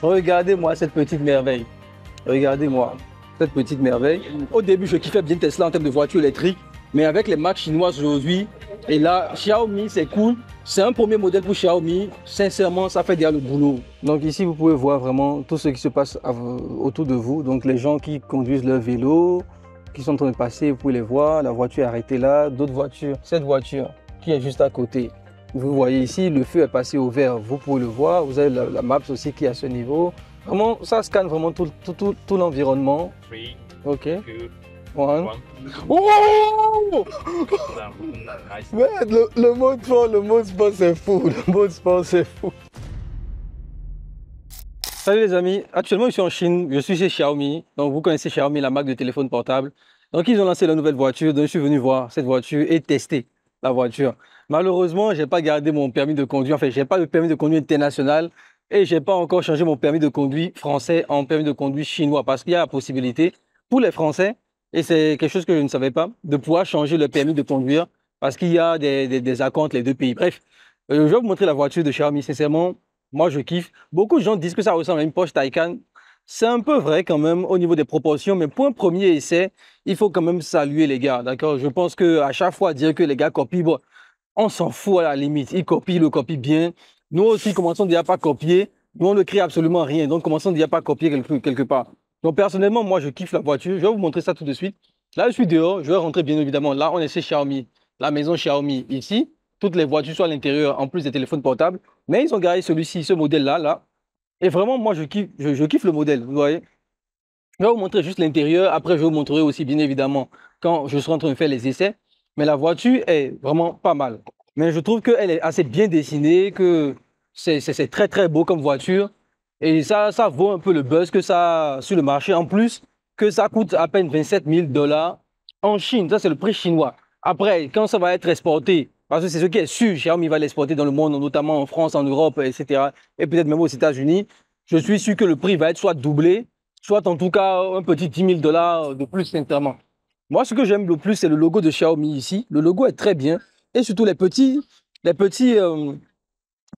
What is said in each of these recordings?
Regardez-moi cette petite merveille. Regardez-moi cette petite merveille. Au début, je kiffais bien Tesla en termes de voiture électrique, mais avec les marques chinoises aujourd'hui, et là, Xiaomi, c'est cool. C'est un premier modèle pour Xiaomi. Sincèrement, ça fait déjà le boulot. Donc ici, vous pouvez voir vraiment tout ce qui se passe autour de vous. Donc les gens qui conduisent leur vélo, qui sont en train de passer, vous pouvez les voir. La voiture est arrêtée là. D'autres voitures, cette voiture qui est juste à côté. Vous voyez ici, le feu est passé au vert, vous pouvez le voir. Vous avez la Maps aussi qui est à ce niveau. Vraiment, ça scanne vraiment tout l'environnement. Ok. One. Oh! Mais le mode sport, c'est fou. Le mode sport, c'est fou. Salut les amis, actuellement je suis en Chine, je suis chez Xiaomi. Donc vous connaissez Xiaomi, la marque de téléphone portable. Donc ils ont lancé la nouvelle voiture, donc je suis venu voir cette voiture et tester la voiture. Malheureusement, je n'ai pas gardé mon permis de conduire, enfin je n'ai pas le permis de conduire international et je n'ai pas encore changé mon permis de conduire français en permis de conduire chinois parce qu'il y a la possibilité pour les Français, et c'est quelque chose que je ne savais pas, de pouvoir changer le permis de conduire parce qu'il y a des accords entre les deux pays. Bref, je vais vous montrer la voiture de Xiaomi, sincèrement. Moi, je kiffe. Beaucoup de gens disent que ça ressemble à une Porsche Taycan. C'est un peu vrai quand même au niveau des proportions, mais pour un premier essai, il faut quand même saluer les gars, d'accord? Je pense qu'à chaque fois, dire que les gars copient, bon, on s'en fout à la limite. Ils copient, le copient bien. Nous aussi, commençons déjà pas copier. Nous, on ne crée absolument rien. Donc, commençons déjà pas copier quelque part. Donc, personnellement, moi, je kiffe la voiture. Je vais vous montrer ça tout de suite. Là, je suis dehors. Je vais rentrer, bien évidemment. Là, on est chez Xiaomi. La maison Xiaomi ici. Toutes les voitures sont à l'intérieur, en plus des téléphones portables. Mais ils ont garé celui-ci, ce modèle-là, là. Et vraiment, moi, je kiffe le modèle, vous voyez. Je vais vous montrer juste l'intérieur. Après, je vous montrerai aussi, bien évidemment, quand je serai en train de faire les essais. Mais la voiture est vraiment pas mal. Mais je trouve qu'elle est assez bien dessinée, que c'est très, très beau comme voiture. Et ça vaut un peu le buzz que ça a sur le marché. En plus, que ça coûte à peine 27 000 $ en Chine. Ça, c'est le prix chinois. Après, quand ça va être exporté, parce que c'est ce qui est sûr, Xiaomi va l'exporter dans le monde, notamment en France, en Europe, etc. Et peut-être même aux États-Unis. Je suis sûr que le prix va être soit doublé, soit en tout cas un petit 10 000 $ de plus, sincèrement. Moi, ce que j'aime le plus, c'est le logo de Xiaomi ici. Le logo est très bien. Et surtout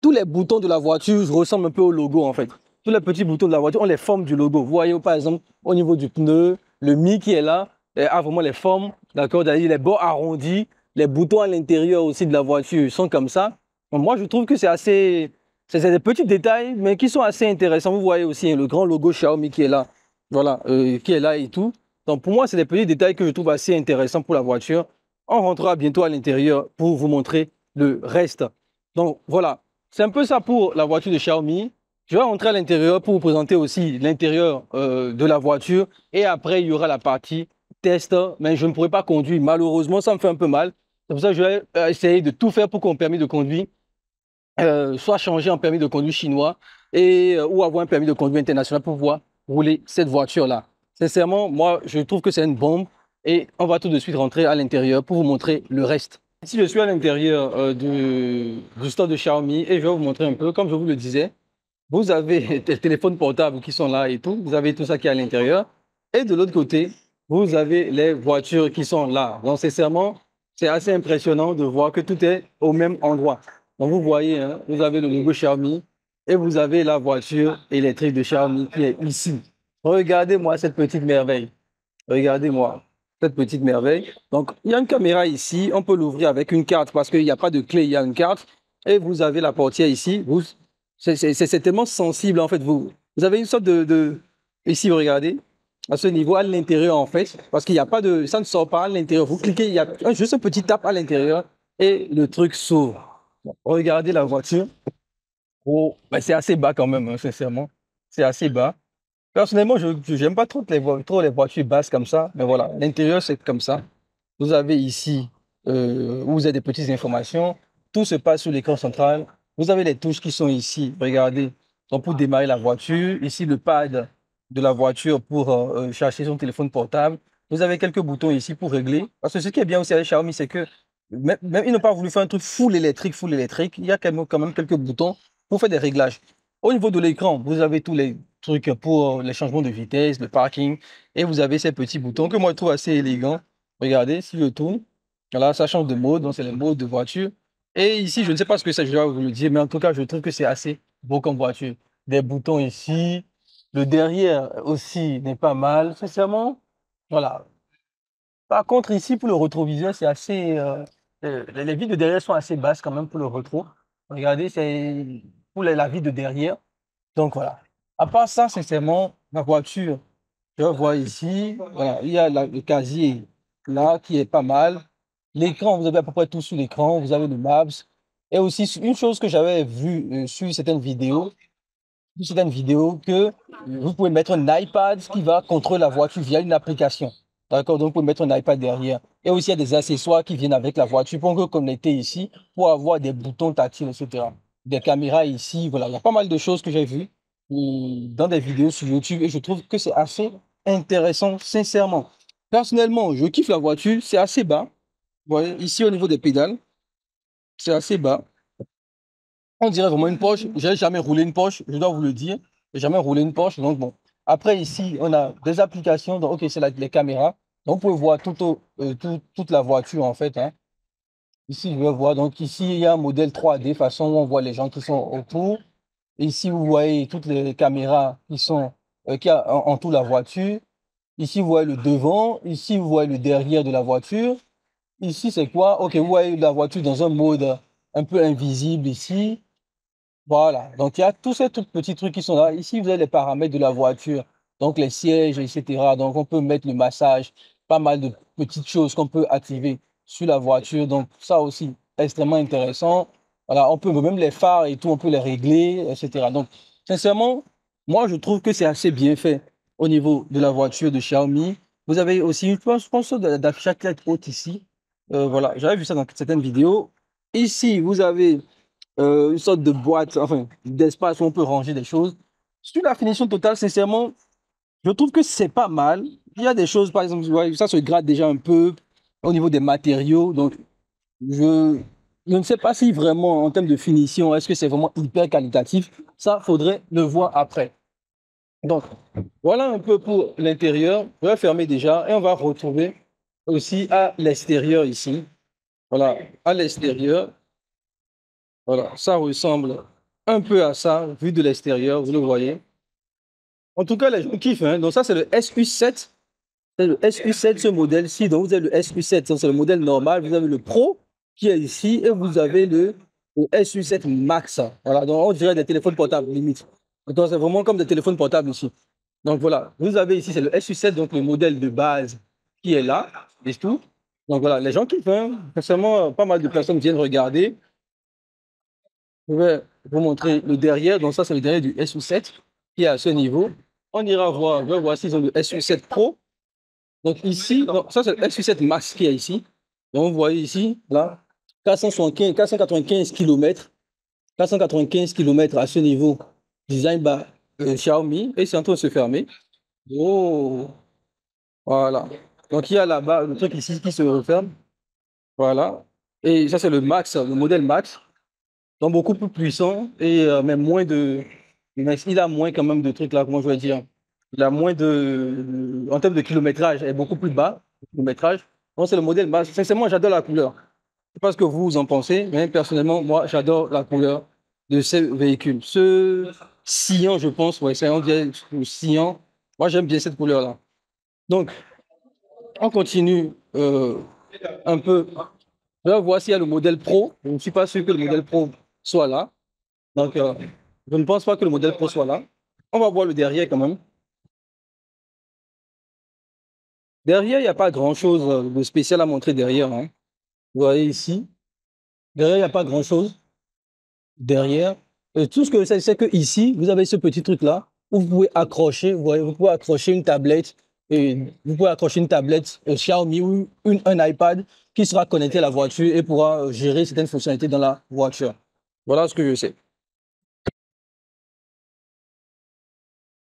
tous les boutons de la voiture ressemblent un peu au logo en fait. Tous les petits boutons de la voiture ont les formes du logo. Vous voyez par exemple au niveau du pneu, le Mi qui est là a vraiment les formes, d'accord, les bords arrondis, les boutons à l'intérieur aussi de la voiture sont comme ça. Donc, moi je trouve que c'est des petits détails mais qui sont assez intéressants. Vous voyez aussi le grand logo Xiaomi qui est là, voilà, qui est là et tout. Donc pour moi c'est des petits détails que je trouve assez intéressants pour la voiture. On rentrera bientôt à l'intérieur pour vous montrer le reste. Donc voilà. C'est un peu ça pour la voiture de Xiaomi. Je vais rentrer à l'intérieur pour vous présenter aussi l'intérieur de la voiture. Et après, il y aura la partie test. Mais je ne pourrai pas conduire. Malheureusement, ça me fait un peu mal. C'est pour ça que je vais essayer de tout faire pour qu'on permis de conduire soit changer en permis de conduire chinois ou avoir un permis de conduire international pour pouvoir rouler cette voiture-là. Sincèrement, moi, je trouve que c'est une bombe. Et on va tout de suite rentrer à l'intérieur pour vous montrer le reste. Ici, je suis à l'intérieur du store de Xiaomi et je vais vous montrer un peu, comme je vous le disais, vous avez des téléphones portables qui sont là et tout, vous avez tout ça qui est à l'intérieur. Et de l'autre côté, vous avez les voitures qui sont là. Donc, sincèrement, c'est assez impressionnant de voir que tout est au même endroit. Donc, vous voyez, hein, vous avez le logo Xiaomi et vous avez la voiture électrique de Xiaomi qui est ici. Regardez-moi cette petite merveille. Regardez-moi cette petite merveille. Donc, il y a une caméra ici. On peut l'ouvrir avec une carte parce qu'il n'y a pas de clé, il y a une carte. Et vous avez la portière ici. C'est tellement sensible, en fait. Vous avez une sorte Ici, vous regardez, à ce niveau, à l'intérieur, en fait, parce qu'il n'y a pas de... Ça ne sort pas à l'intérieur. Vous cliquez, il y a juste un petit tape à l'intérieur et le truc s'ouvre. Bon, regardez la voiture. Oh, ben c'est assez bas quand même, hein, sincèrement. C'est assez bas. Personnellement, je n'aime pas trop les voitures basses comme ça, mais voilà, l'intérieur, c'est comme ça. Vous avez ici, vous avez des petites informations. Tout se passe sur l'écran central. Vous avez les touches qui sont ici, regardez. Donc, pour démarrer la voiture, ici, le pad de la voiture pour chercher son téléphone portable. Vous avez quelques boutons ici pour régler. Parce que ce qui est bien aussi avec Xiaomi, c'est que même ils n'ont pas voulu faire un truc full électrique, full électrique. Il y a quand même quelques boutons pour faire des réglages. Au niveau de l'écran, vous avez tous les trucs pour les changements de vitesse, le parking. Et vous avez ces petits boutons que moi je trouve assez élégants. Regardez, si je tourne, voilà, ça change de mode, donc c'est le mode de voiture. Et ici, je ne sais pas ce que c'est, je dois vous le dire, mais en tout cas, je trouve que c'est assez beau comme voiture. des boutons ici. Le derrière aussi n'est pas mal, sincèrement. Voilà. Par contre, ici, pour le rétroviseur, c'est assez. Les vitres de derrière sont assez basses quand même pour le rétro. Regardez, c'est pour la vitre de derrière. Donc voilà. À part ça, sincèrement, la voiture, je vois ici, voilà, il y a le casier là qui est pas mal. L'écran, vous avez à peu près tout sur l'écran. Vous avez le Maps. Et aussi, une chose que j'avais vue sur certaines vidéos, que vous pouvez mettre un iPad qui va contrôler la voiture via une application. D'accord? Donc, vous pouvez mettre un iPad derrière. Et aussi, il y a des accessoires qui viennent avec la voiture pour que connecter ici, pour avoir des boutons tactiles, etc. Des caméras ici. Voilà, il y a pas mal de choses que j'ai vues dans des vidéos sur YouTube et je trouve que c'est assez intéressant, sincèrement. Personnellement, je kiffe la voiture, c'est assez bas. Vous voyez, ici au niveau des pédales, c'est assez bas. On dirait vraiment une Porsche. J'ai jamais roulé une Porsche, je dois vous le dire. J'ai jamais roulé une Porsche, donc bon. Après, ici, on a des applications. Donc, OK, c'est les caméras. Donc, vous pouvez voir toute la voiture, en fait, hein. Ici, je vais voir. Donc, ici, il y a un modèle 3D, façon où on voit les gens qui sont autour. Ici, vous voyez toutes les caméras qui sont qui entourent la voiture. Ici, vous voyez le devant. Ici, vous voyez le derrière de la voiture. Ici, c'est quoi? OK, vous voyez la voiture dans un mode un peu invisible ici. Voilà, donc il y a tous ces tout petits trucs qui sont là. Ici, vous avez les paramètres de la voiture, donc les sièges, etc. Donc, on peut mettre le massage, pas mal de petites choses qu'on peut activer sur la voiture. Donc, ça aussi, extrêmement intéressant. Voilà, on peut même les phares et tout, on peut les régler, etc. Donc, sincèrement, moi, je trouve que c'est assez bien fait au niveau de la voiture de Xiaomi. Vous avez aussi, je pense d'affichage tête haute ici. Voilà, j'avais vu ça dans certaines vidéos. Ici, vous avez une sorte de boîte, enfin, d'espace où on peut ranger des choses. Sur la finition totale, sincèrement, je trouve que c'est pas mal. Il y a des choses, par exemple, ouais, ça se gratte déjà un peu au niveau des matériaux. Donc, je, je ne sais pas si vraiment, en termes de finition, est-ce que c'est vraiment hyper qualitatif. Ça, faudrait le voir après. Donc, voilà un peu pour l'intérieur. Je vais fermer déjà et on va retrouver aussi à l'extérieur ici. Voilà, à l'extérieur. Voilà, ça ressemble un peu à ça, vu de l'extérieur, vous le voyez. En tout cas, les gens kiffent, hein. Donc ça, c'est le SU7. C'est le SU7, ce modèle-ci. Donc vous avez le SU7, c'est le modèle normal. Vous avez le Pro qui est ici et vous avez le SU7 Max. Voilà, donc on dirait des téléphones portables, limite. Donc c'est vraiment comme des téléphones portables ici. Donc voilà, vous avez ici, c'est le SU7, donc le modèle de base qui est là, et tout. Donc voilà, les gens kiffent, hein. Récemment, pas mal de personnes viennent regarder. Je vais vous montrer le derrière. Donc, ça, c'est le derrière du SU7 qui est à ce niveau. On ira voir, je vais voir s'ils ont le SU7 Pro. Donc, ici, donc, ça, c'est le SU7 Max qui est ici. Donc, vous voyez ici, là, 495 km. 495 km à ce niveau. Design by Xiaomi. Et c'est en train de se fermer. Oh, voilà. Donc, il y a là-bas le truc ici qui se referme. Voilà. Et ça, c'est le Max, le modèle Max. Donc beaucoup plus puissant et mais moins de. Mais il a moins quand même de trucs là, comment je vais dire. Il a moins de. En termes de kilométrage, est beaucoup plus bas. Kilométrage. Donc c'est le modèle base. Sincèrement, j'adore la couleur. Je ne sais pas ce que vous en pensez, mais personnellement, moi, j'adore la couleur de ces véhicules. Ce cyan, je pense, ouais, c'est on dirait le cyan. Moi, j'aime bien cette couleur-là. Donc, on continue un peu. Là, voici le modèle Pro. Je ne suis pas sûr que le modèle Pro soit là. Donc, je ne pense pas que le modèle Pro soit là. On va voir le derrière quand même. Derrière, il n'y a pas grand-chose de spécial à montrer derrière, hein. Vous voyez ici. Derrière, il n'y a pas grand-chose. Derrière. Tout ce que je sais, c'est que ici, vous avez ce petit truc-là où vous pouvez accrocher, vous voyez, vous pouvez accrocher une tablette et vous pouvez accrocher une tablette Xiaomi ou un iPad qui sera connecté à la voiture et pourra gérer certaines fonctionnalités dans la voiture. Voilà ce que je sais.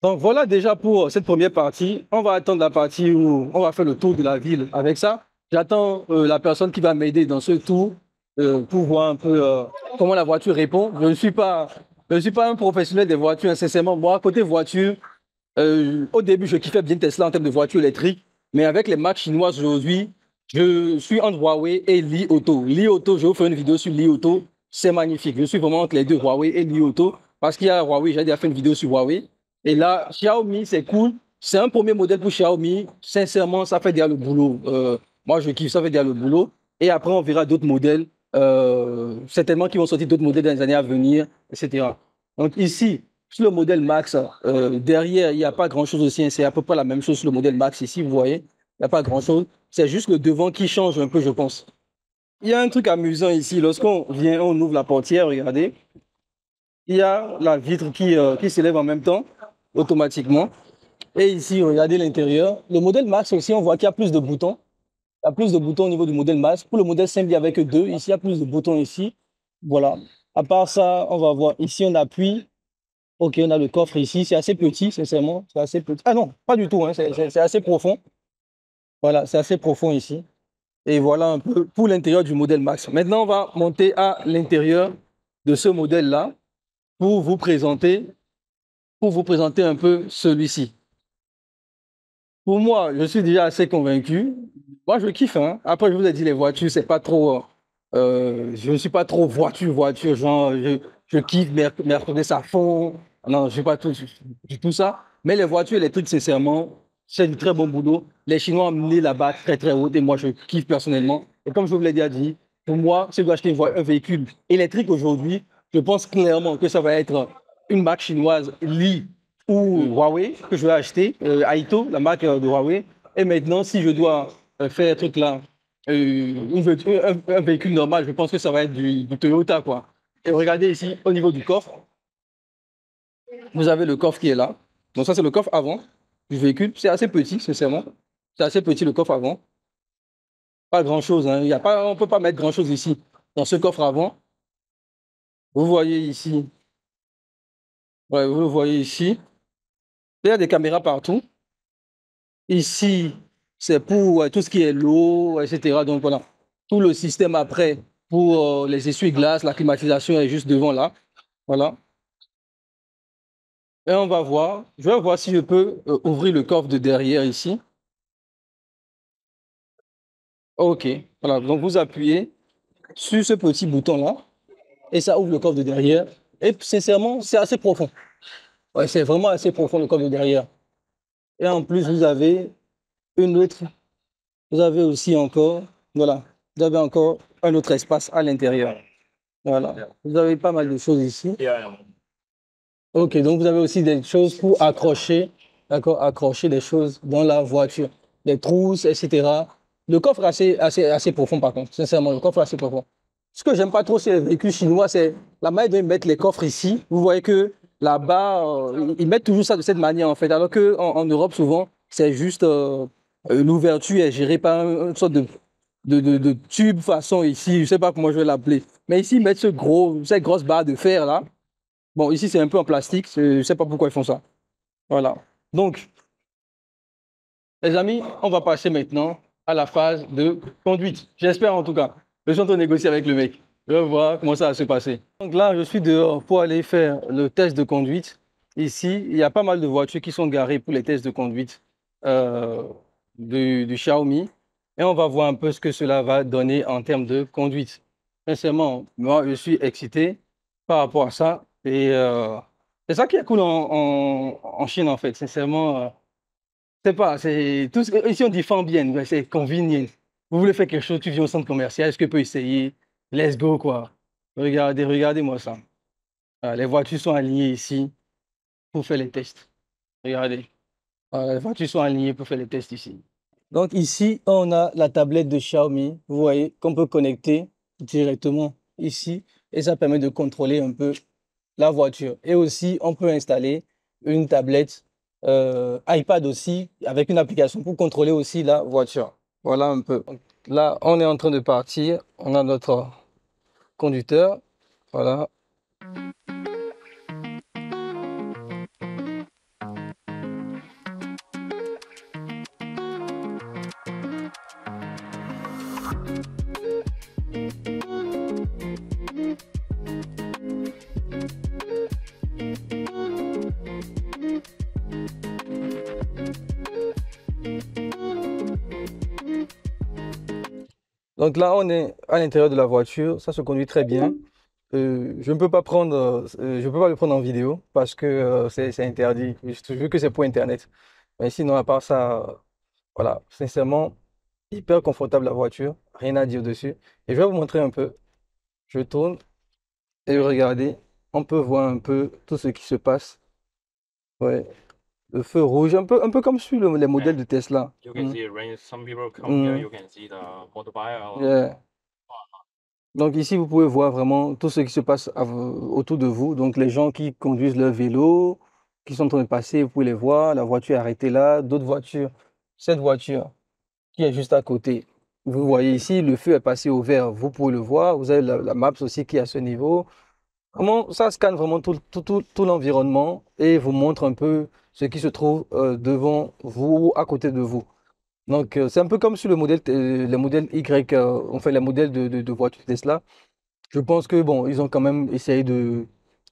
Donc voilà déjà pour cette première partie. On va attendre la partie où on va faire le tour de la ville avec ça. J'attends la personne qui va m'aider dans ce tour pour voir un peu comment la voiture répond. Je ne suis pas un professionnel des voitures, hein, sincèrement. Moi, côté voiture, au début, je kiffais bien Tesla en termes de voiture électrique. Mais avec les marques chinoises aujourd'hui, je suis entre Huawei et Li Auto. Li Auto, je vais vous faire une vidéo sur Li Auto. C'est magnifique. Je suis vraiment entre les deux, Huawei et Li Auto. parce qu'il y a Huawei, j'ai déjà fait une vidéo sur Huawei. Et là, Xiaomi, c'est cool. C'est un premier modèle pour Xiaomi. Sincèrement, ça fait déjà le boulot. Moi, je kiffe, ça fait déjà le boulot. Et après, on verra d'autres modèles. Certainement qui vont sortir d'autres modèles dans les années à venir, etc. Donc ici, sur le modèle Max, derrière, il n'y a pas grand-chose aussi, hein. C'est à peu près la même chose sur le modèle Max ici, vous voyez. Il n'y a pas grand-chose. C'est juste le devant qui change un peu, je pense. Il y a un truc amusant ici. Lorsqu'on vient, on ouvre la portière, regardez. Il y a la vitre qui s'élève en même temps, automatiquement. Et ici, regardez l'intérieur. Le modèle Max aussi, on voit qu'il y a plus de boutons. Il y a plus de boutons au niveau du modèle Max. Pour le modèle simple, il n'y avait que deux. Ici, il y a plus de boutons ici. Voilà. À part ça, on va voir. Ici, on appuie. Ok, on a le coffre ici. C'est assez petit, sincèrement. C'est assez petit. Ah non, pas du tout, hein. C'est assez profond. Voilà, c'est assez profond ici. Et voilà un peu pour l'intérieur du modèle Max. Maintenant, on va monter à l'intérieur de ce modèle-là pour vous présenter, un peu celui-ci. Pour moi, je suis déjà assez convaincu. Moi, je kiffe, hein. Après, je vous ai dit, les voitures, c'est pas trop. Je ne suis pas trop voiture, genre, je kiffe Mercedes à fond. Non, je ne suis pas du tout ça. Mais les voitures électriques, sincèrement, c'est du très bon boulot. Les Chinois ont amené la barre très, très haute et moi, je kiffe personnellement. Et comme je vous l'ai déjà dit, pour moi, si je dois acheter un véhicule électrique aujourd'hui, je pense clairement que ça va être une marque chinoise, Li ou Huawei, que je vais acheter, Aito, la marque de Huawei. Et maintenant, si je dois faire un truc là, un véhicule normal, je pense que ça va être du Toyota, quoi. Et regardez ici, au niveau du coffre, vous avez le coffre qui est là. Donc ça, c'est le coffre avant du véhicule. C'est assez petit, sincèrement. C'est assez petit, le coffre avant. Pas grand-chose, hein. On ne peut pas mettre grand-chose ici, dans ce coffre avant. Vous voyez ici. Ouais, vous le voyez ici. Il y a des caméras partout. Ici, c'est pour tout ce qui est l'eau, etc. Donc voilà, tout le système après pour les essuie-glaces, la climatisation est juste devant là. Voilà. Et on va voir, je vais voir si je peux ouvrir le coffre de derrière ici. OK, voilà, donc vous appuyez sur ce petit bouton-là et ça ouvre le coffre de derrière. Et sincèrement, c'est assez profond. Ouais, c'est vraiment assez profond le coffre de derrière. Et en plus, vous avez une autre, vous avez aussi encore, voilà, vous avez encore un autre espace à l'intérieur. Voilà, vous avez pas mal de choses ici. Ok, donc vous avez aussi des choses pour accrocher, d'accord, accrocher des choses dans la voiture, des trousses, etc. Le coffre est assez profond par contre, sincèrement, le coffre est assez profond. Ce que j'aime pas trop sur les véhicules chinois, c'est la manière dont ils mettent les coffres ici. Vous voyez que là-bas, ils mettent toujours ça de cette manière en fait, alors qu'en Europe, souvent, c'est juste l'ouverture est gérée par une sorte de tube façon ici, je sais pas comment je vais l'appeler. Mais ici, ils mettent cette grosse barre de fer là. Bon, ici, c'est un peu en plastique. Je ne sais pas pourquoi ils font ça. Voilà. Donc, les amis, on va passer maintenant à la phase de conduite. J'espère en tout cas. Je suis en train de négocier avec le mec. Je vais voir comment ça va se passer. Donc là, je suis dehors pour aller faire le test de conduite. Ici, il y a pas mal de voitures qui sont garées pour les tests de conduite euh, du Xiaomi. Et on va voir un peu ce que cela va donner en termes de conduite. Sincèrement, moi, je suis excité par rapport à ça. Et c'est ça qui est cool en Chine, en fait. Sincèrement, c'est pas, c'est tout ici on dit bien, mais c'est convenient. Vous voulez faire quelque chose, tu viens au centre commercial, est-ce que je peux essayer? Let's go, quoi. Regardez-moi ça. Les voitures sont alignées ici pour faire les tests. Regardez. Les voitures sont alignées pour faire les tests ici. Donc ici, on a la tablette de Xiaomi, vous voyez, qu'on peut connecter directement ici. Et ça permet de contrôler un peu la voiture. Et aussi, on peut installer une tablette iPad aussi, avec une application pour contrôler aussi la voiture. Voilà un peu. Là, on est en train de partir. On a notre conducteur. Voilà. Donc là, on est à l'intérieur de la voiture. Ça se conduit très bien. je ne peux pas je peux pas le prendre en vidéo parce que c'est interdit. Vu que c'est pour Internet. Mais sinon, à part ça, voilà, sincèrement, hyper confortable la voiture, rien à dire dessus. Et je vais vous montrer un peu. Je tourne et regardez, on peut voir un peu tout ce qui se passe. Ouais, le feu rouge, un peu comme sur les modèles de Tesla. You can see the range. Some people come here, Mm. you can see the motorbike. Yeah. Donc ici, vous pouvez voir vraiment tout ce qui se passe autour de vous. Donc les gens qui conduisent leur vélo, qui sont en train de passer, vous pouvez les voir. La voiture est arrêtée là, d'autres voitures. Cette voiture qui est juste à côté. Vous voyez ici, le feu est passé au vert, vous pouvez le voir. Vous avez la Maps aussi qui est à ce niveau. Vraiment, ça scanne vraiment tout l'environnement et vous montre un peu ce qui se trouve devant vous ou à côté de vous. Donc, c'est un peu comme sur le modèle Y, enfin, les modèles de voitures Tesla. Je pense que, bon, ils ont quand même essayé de.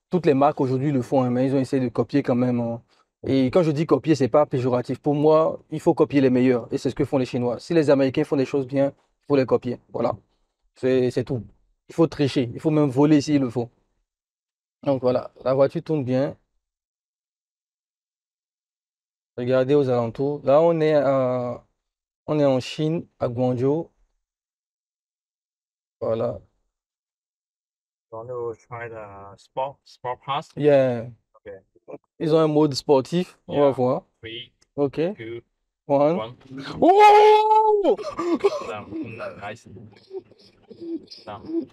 Toutes les marques aujourd'hui le font, hein, mais ils ont essayé de copier quand même, hein. Et quand je dis copier, c'est pas péjoratif. Pour moi, il faut copier les meilleurs. Et c'est ce que font les Chinois. Si les Américains font des choses bien, il faut les copier. Voilà. C'est tout. Il faut tricher. Il faut même voler s'il le faut. Donc voilà, la voiture tourne bien. Regardez aux alentours. Là, on est en Chine, à Guangzhou. Voilà. You want to try the sport pass? Yeah. Okay. Ils ont un mode sportif. On va Yeah. voir. 3, OK. 2, One. 1. Oh! Down. Nice. Down.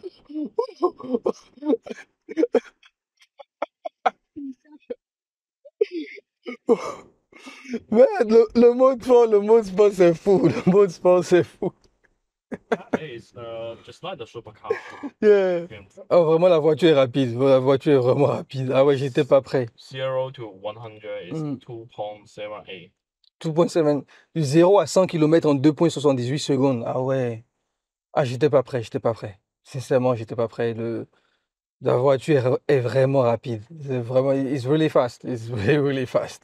Mais le mode sport, c'est fou. Le mode sport, c'est fou. It's just like the supercar. Yeah. Oh, vraiment, la voiture est rapide. La voiture est vraiment rapide. Ah ouais, j'étais pas prêt. 0 to 100 is Mm. 2.78. 2.7. Du 0 à 100 km en 2.78 secondes. Ah ouais. Ah, j'étais pas prêt, j'étais pas prêt. Sincèrement, j'étais pas prêt. La voiture est vraiment rapide. C'est vraiment, it's really fast. It's really, really fast.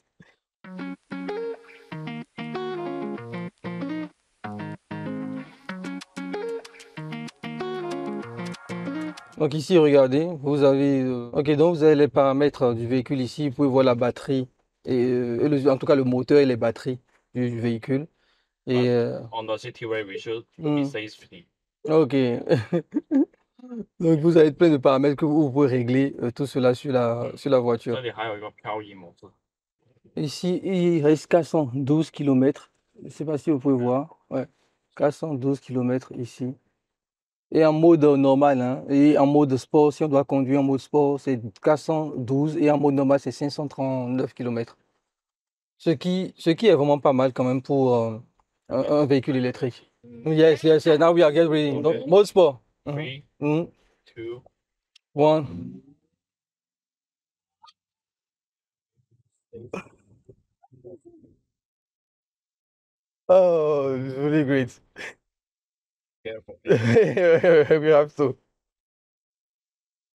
Donc ici, regardez, vous avez, ok, donc vous avez les paramètres du véhicule ici. Vous pouvez voir la batterie et en tout cas le moteur et les batteries du véhicule. Et On the city way, we should mm, be safety. ok. Donc vous avez plein de paramètres que vous pouvez régler tout cela sur la voiture. 这里还有一个漂移模式。 Ici, il reste 412 km. Je ne sais pas si vous pouvez voir. Ouais, 412 km ici. Et en mode normal, hein. Et en mode sport, si on doit conduire en mode sport, c'est 412. Et en mode normal, c'est 539 km. Ce qui est vraiment pas mal quand même pour un véhicule électrique. Yes, yes, yes. Now we are getting ready. Donc, mode sport. 3, Mhm. 2, 1. Oh, it's really great. careful. We have to.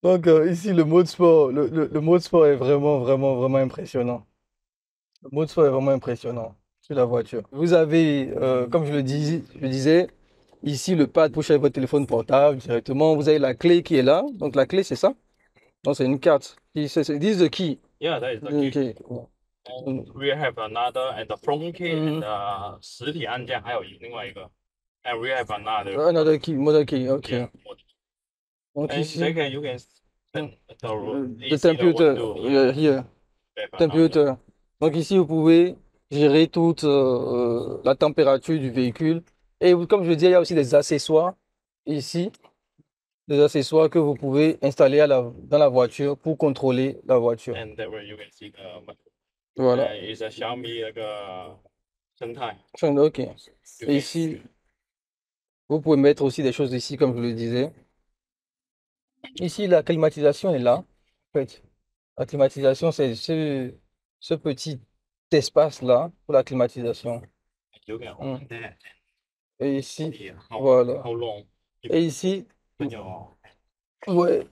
Donc ici, le mode sport, le mode sport est vraiment, vraiment, vraiment impressionnant. Le mode sport est vraiment impressionnant sur la voiture. Vous avez, comme je disais, ici le pad pour charger votre téléphone portable directement. Vous avez la clé qui est là. Donc la clé, c'est ça. Donc c'est une carte. This is the key. Yeah, that is the key. Okay. And we have another and the phone key and Mhm. the 实体按键还有另外一个。And we have another. Another key, model key. Yeah. Okay. Donc And ici, second, you can set the the AC, computer, window. here. We have another. Computer. Donc ici, vous pouvez gérer toute la température du véhicule. Et comme je le disais, il y a aussi des accessoires ici, des accessoires que vous pouvez installer dans la voiture pour contrôler la voiture. And that way you can see the Voilà. is a Xiaomi 那个生态。 OK. You Et can- ici, vous pouvez mettre aussi des choses ici, comme je le disais. Ici, la climatisation est là. En fait, la climatisation, c'est ce petit espace-là pour la climatisation. You can Mm. open that. Et ici, Yeah, voilà. how long? Et ici, 很久。 ouais,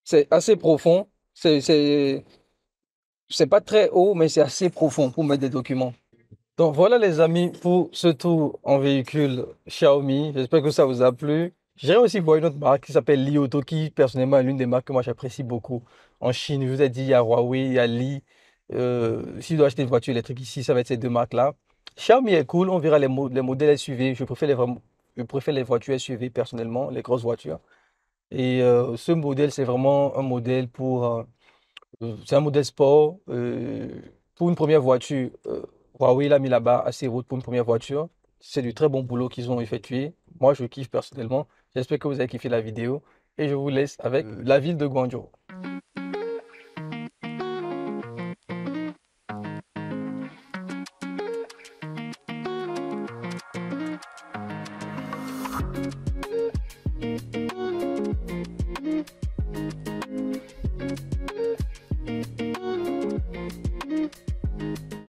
c'est assez profond. C'est pas très haut, mais c'est assez profond pour mettre des documents. Donc voilà les amis pour ce tour en véhicule Xiaomi. J'espère que ça vous a plu. J'irais aussi voir une autre marque qui s'appelle Li Auto, qui personnellement est l'une des marques que moi j'apprécie beaucoup. En Chine, je vous ai dit, il y a Huawei, il y a Li. Si je dois acheter une voiture électrique ici, ça va être ces deux marques-là. Xiaomi est cool, on verra les modèles SUV. Je préfère les voitures SUV personnellement, les grosses voitures. Et ce modèle, c'est vraiment un modèle c'est un modèle sport. Pour une première voiture, Huawei l'a mis là-bas assez haut pour une première voiture. C'est du très bon boulot qu'ils ont effectué. Moi, je kiffe personnellement. J'espère que vous avez kiffé la vidéo. Et je vous laisse avec la ville de Guangzhou.